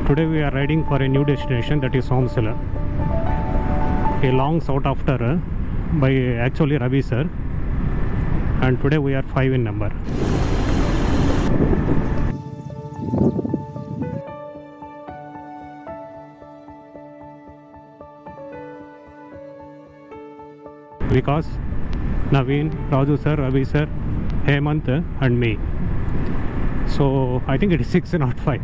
Today we are riding for a new destination, that is Somsala. A long sought after by actually Ravi sir, and today we are 5 in number. Because Naveen, Raju sir, Ravi sir, Hemant and me. So I think it is 6 not 5.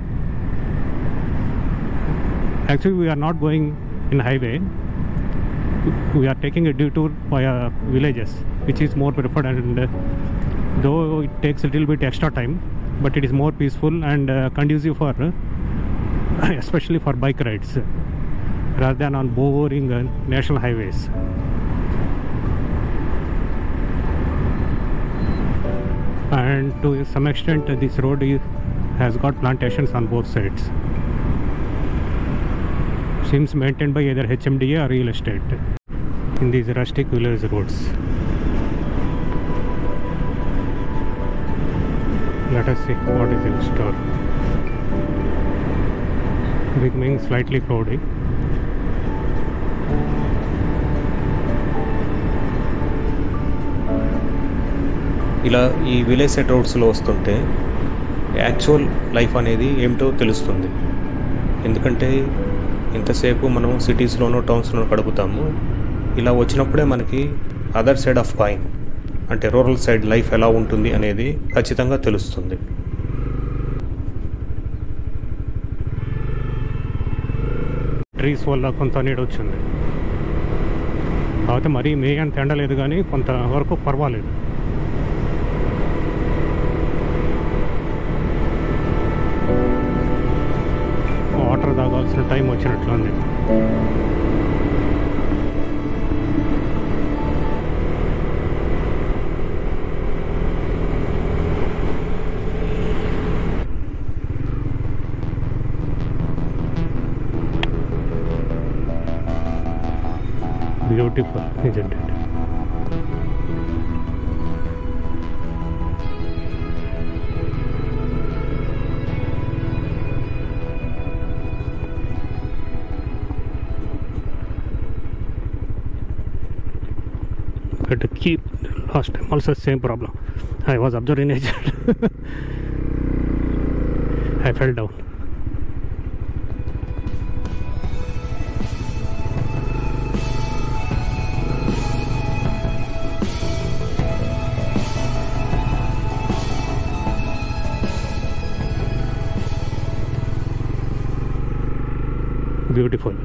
Actually we are not going in highway. We are taking a detour via villages, which is more preferred, and though it takes a little bit extra time, but it is more peaceful and conducive for especially for bike rides rather than on boring national highways. And to some extent this road has got plantations on both sides. Seems maintained by either HMDA or real estate in these rustic village roads. Let us see what is in store. Becoming slightly cloudy. ఇలా ఈ village side రోడ్స్లో వస్తుంటే actual life అనేది ఏమిటో తెలుస్తుంది. ఎందుకంటే ఇంతసేపు మనం సిటీస్లోనూ టౌన్స్లోనూ గడుపుతాము. ఇలా వచ్చినప్పుడే మనకి అదర్ సైడ్ ఆఫ్ కాయిన్, అంటే రూరల్ సైడ్ లైఫ్ ఎలా ఉంటుంది అనేది ఖచ్చితంగా తెలుస్తుంది. ట్రీస్ వల్ల కొంత నీడ వచ్చింది. కాకపోతే మరీ మే అంత ఎండలేదు, కానీ కొంతవరకు పర్వాలేదు. వాటర్ తాగాల్సిన టైం వచ్చినట్లుంది. Beautiful, isn't it? To keep last time also same problem. I was observing nature. I fell down. Beautiful.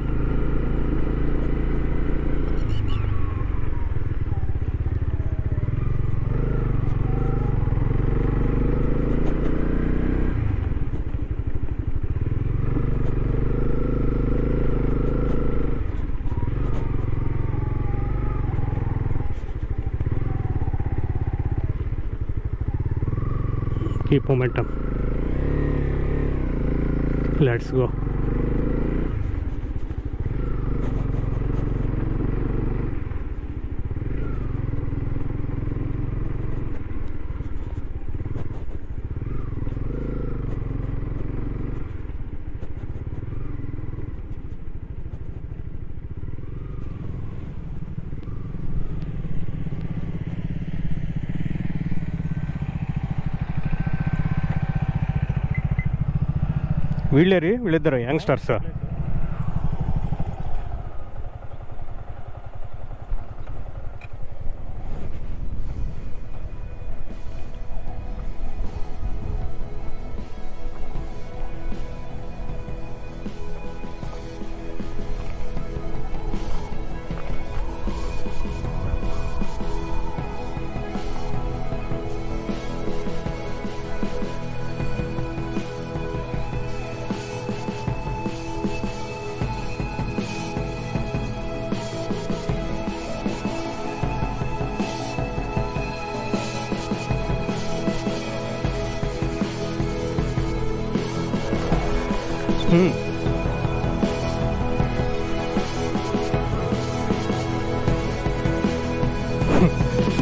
Keep momentum. Let's go. వీళ్ళిద్దరు యంగ్స్టర్స్.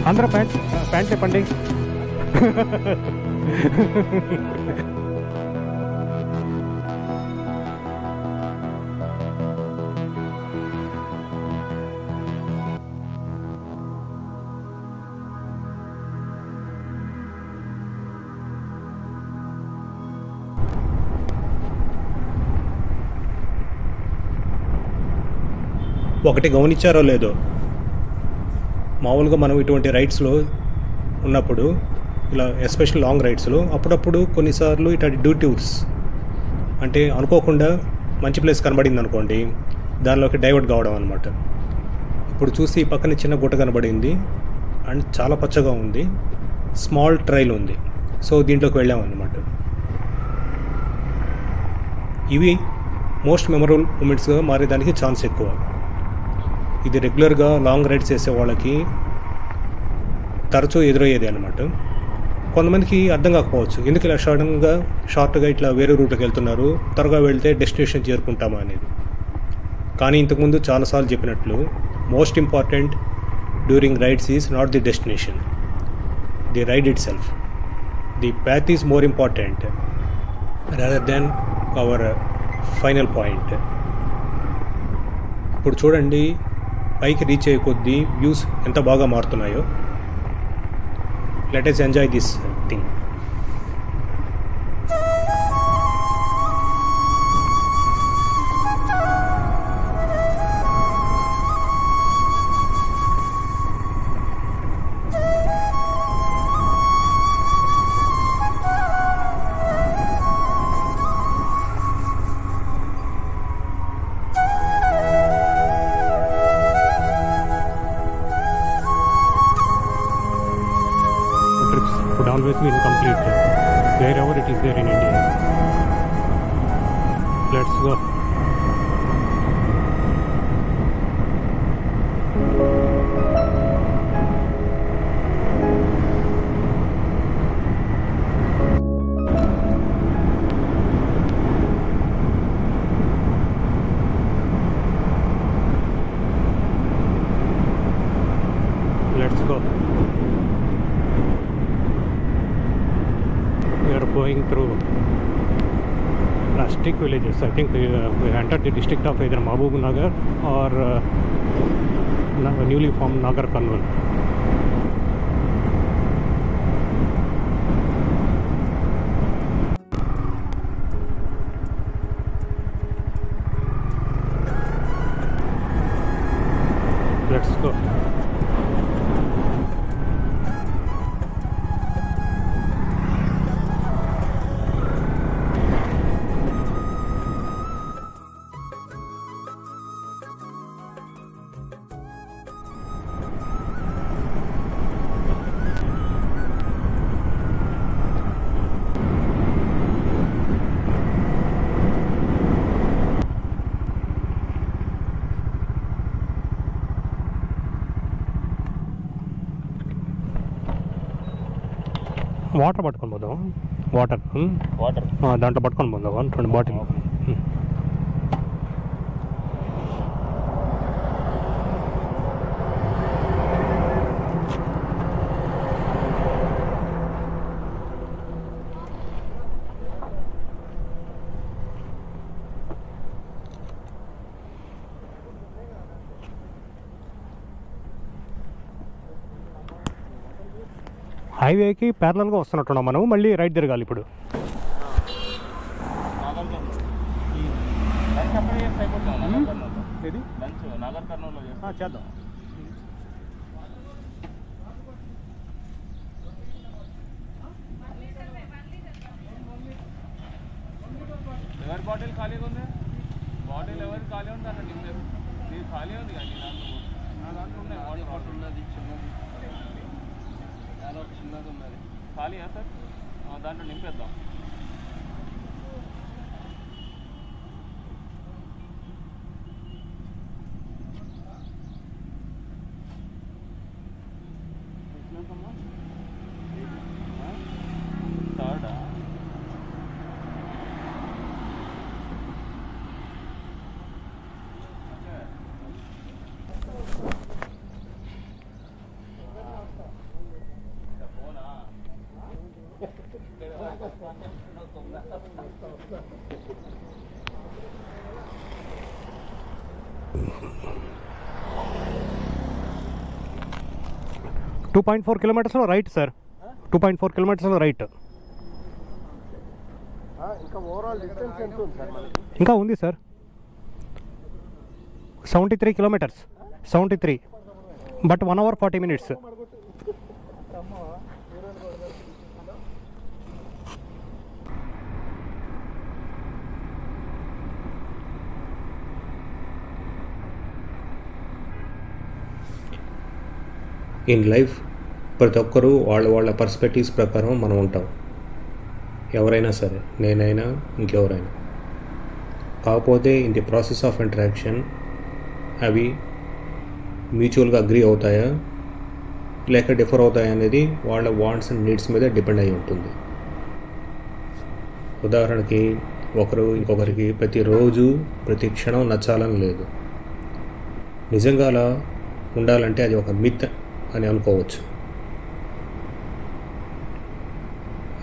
అందరూ ప్యాంట్ చెప్పండి. ఒకటి గమనించారో లేదో, మామూలుగా మనం ఇటువంటి రైడ్స్లో ఉన్నప్పుడు ఇలా ఎస్పెషల్ లాంగ్ రైడ్స్లో అప్పుడప్పుడు కొన్నిసార్లు ఇట్లాంటి డ్యూటూర్స్ అంటే అనుకోకుండా మంచి ప్లేస్ కనబడింది అనుకోండి, దానిలోకి డైవర్ట్ కావడం అనమాట. ఇప్పుడు చూసి ఈ పక్కన చిన్న గుట్ట కనబడింది అండ్ చాలా పచ్చగా ఉంది, స్మాల్ ట్రైల్ ఉంది. సో దీంట్లోకి వెళ్ళామన్నమాట. ఇవి మోస్ట్ మెమరబుల్ మూమెంట్స్గా మారేదానికి ఛాన్స్ ఎక్కువ. ఇది రెగ్యులర్గా లాంగ్ రైడ్స్ చేసే వాళ్ళకి తరచూ ఎదురయ్యేది అనమాట. కొంతమందికి అర్థం కాకపోవచ్చు ఎందుకు ఇలా షార్ట్గా ఇట్లా వేరే రూట్కి వెళ్తున్నారు, త్వరగా వెళ్తే డెస్టినేషన్ చేరుకుంటామా అనేది. కానీ ఇంతకుముందు చాలాసార్లు చెప్పినట్లు most important during rides is not the destination, the ride itself. The path is more important rather than our final point. ఇప్పుడు చూడండి పైకి రీచ్ అయ్యే కొద్దీ వ్యూస్ ఎంత బాగా మారుతున్నాయో. Let us enjoy this thing. Would always be incomplete wherever it is there in India. Let's go. Let's go. We are going through rustic villages. I think we entered the district of either Mahbub Nagar or newly formed Nagar Karnool. Let's go. Water పట్టుకొని పోదాం. Water దాంట్లో పట్టుకొని పోదాం 20 bottle. హైవేకి ప్యారలల్గా వస్తున్నట్టున్నాం మనం. మళ్ళీ right తిరగాలి ఇప్పుడు. చేద్దాం. ఎవరి బాటిల్ ఖాళీగా ఉంది? బాటిల్ ఎవరికి ఖాళీ ఉంది అక్కడ నింపారు. నీది ఖాళీ ఉంది కానీ దాంట్లో ఉన్నాయి. వాటర్ బాటిల్ ఉన్నది, చిన్నది చిన్నది ఉన్నది. ఖాళీయా సార్? దాంట్లో నింపేద్దాం. థర్డా? 2.4 kilometers right sir. 2.4 kilometers right. ఇంకా ఓవరాల్ డిస్టెన్స్ ఎంత ఉంది సార్ మనకి? ఇంకా ఉంది sir. 73 kilometers. 73. But 1 hour 40 minutes. In life ప్రతి ఒక్కరూ వాళ్ళ పర్స్పెక్టివ్స్ ప్రకారం మనం ఉంటాం. ఎవరైనా సరే, నేనైనా ఇంకెవరైనా. కాకపోతే in the process of interaction అవి మ్యూచువల్గా అగ్రీ అవుతాయా లేక డిఫర్ అవుతాయా అనేది వాళ్ళ వాంట్స్ అండ్ నీడ్స్ మీద డిపెండ్ అయి ఉంటుంది. ఉదాహరణకి ఒకరు ఇంకొకరికి ప్రతిరోజు ప్రతి క్షణం నచ్చాలని లేదు. నిజంగా అలా ఉండాలంటే అది ఒక మిత్ అని అనుకోవచ్చు.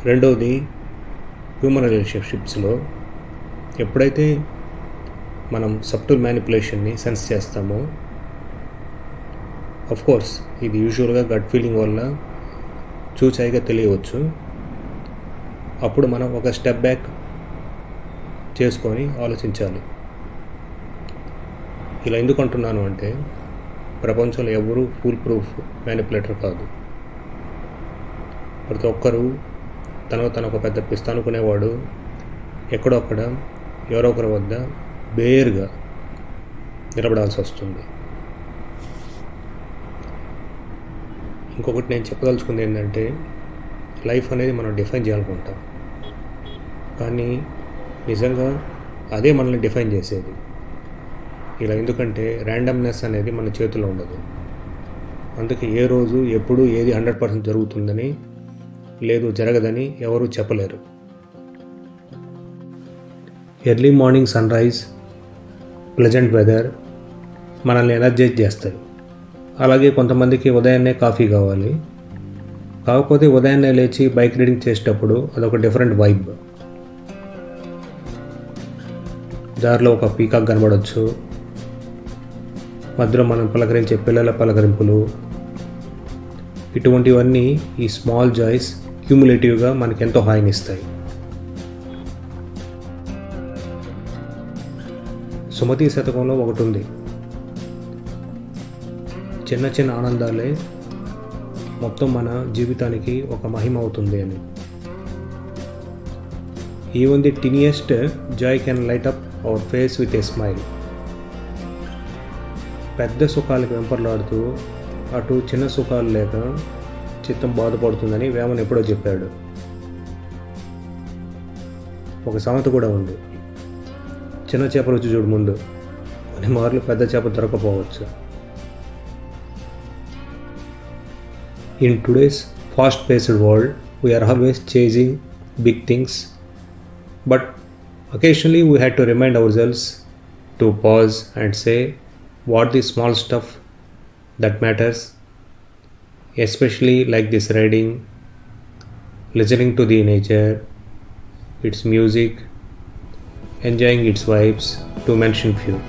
రెండవది, హ్యూమన్ రిలేషన్షిప్స్లో ఎప్పుడైతే మనం సబ్టల్ మ్యానిపులేషన్ని సెన్స్ చేస్తామో, కోర్స్ ఇది యూజువల్గా గట్ ఫీలింగ్ వల్ల చూచాయిగా తెలియవచ్చు. అప్పుడు మనం ఒక స్టెప్ బ్యాక్ చేసుకొని ఆలోచించాలి. ఇలా ఎందుకు అంటున్నాను అంటే, ప్రపంచంలో ఎవరు ఫుల్ ప్రూఫ్ మ్యానిపులేటర్ కాదు. ప్రతి ఒక్కరూ తను ఒక పెద్ద పిస్తా అనుకునేవాడు ఎక్కడో అక్కడ ఎవరో ఒకరి వద్ద బేర్గా నిలబడాల్సి వస్తుంది. ఇంకొకటి నేను చెప్పదలుచుకుంది ఏంటంటే, లైఫ్ అనేది మనం డిఫైన్ చేయాలనుకుంటాం, కానీ నిజంగా అదే మనల్ని డిఫైన్ చేసేది. ఇలా ఎందుకంటే ర్యాండమ్నెస్ అనేది మన చేతిలో ఉండదు. అందుకే ఏ రోజు ఎప్పుడు ఏది 100% జరుగుతుందని లేదు జరగదని ఎవరూ చెప్పలేరు. Early morning sunrise, pleasant weather మనల్ని ఎనర్జైజ్ చేస్తాయి. అలాగే కొంతమందికి ఉదయాన్నే కాఫీ కావాలి. కాకపోతే ఉదయాన్నే లేచి బైక్ రైడింగ్ చేసేటప్పుడు అదొక డిఫరెంట్ వైబ్. దారిలో ఒక పీకాక్ కనబడవచ్చు, మధ్యలో మనం పలకరించే పిల్లల పలకరింపులు, ఇటువంటివన్నీ ఈ స్మాల్ జాయ్స్ క్యూములేటివ్గా మనకెంతో హాయినిస్తాయి. సుమతి శతకంలో ఒకటి ఉంది, చిన్న చిన్న ఆనందాలే మొత్తం మన జీవితానికి ఒక మహిమ అవుతుంది అని. Even the tiniest joy can light up our face with a smile. పెద్ద సుఖాలకు వెంపర్లాడుతూ అటు చిన్న సుఖాలు లేక చిత్తం బాధపడుతుందని వేమన్ ఎప్పుడో చెప్పాడు. ఒక సామెత కూడా ఉంది, చిన్న చేప రుచి చూడు ముందు, కొన్ని మార్లు పెద్ద చేప దొరకపోవచ్చు. In today's fast-paced world, we are always chasing big things, but occasionally we had to remind ourselves to pause and say what the small stuff that matters, especially like this riding, listening to the nature, its music, enjoying its vibes, to mention few.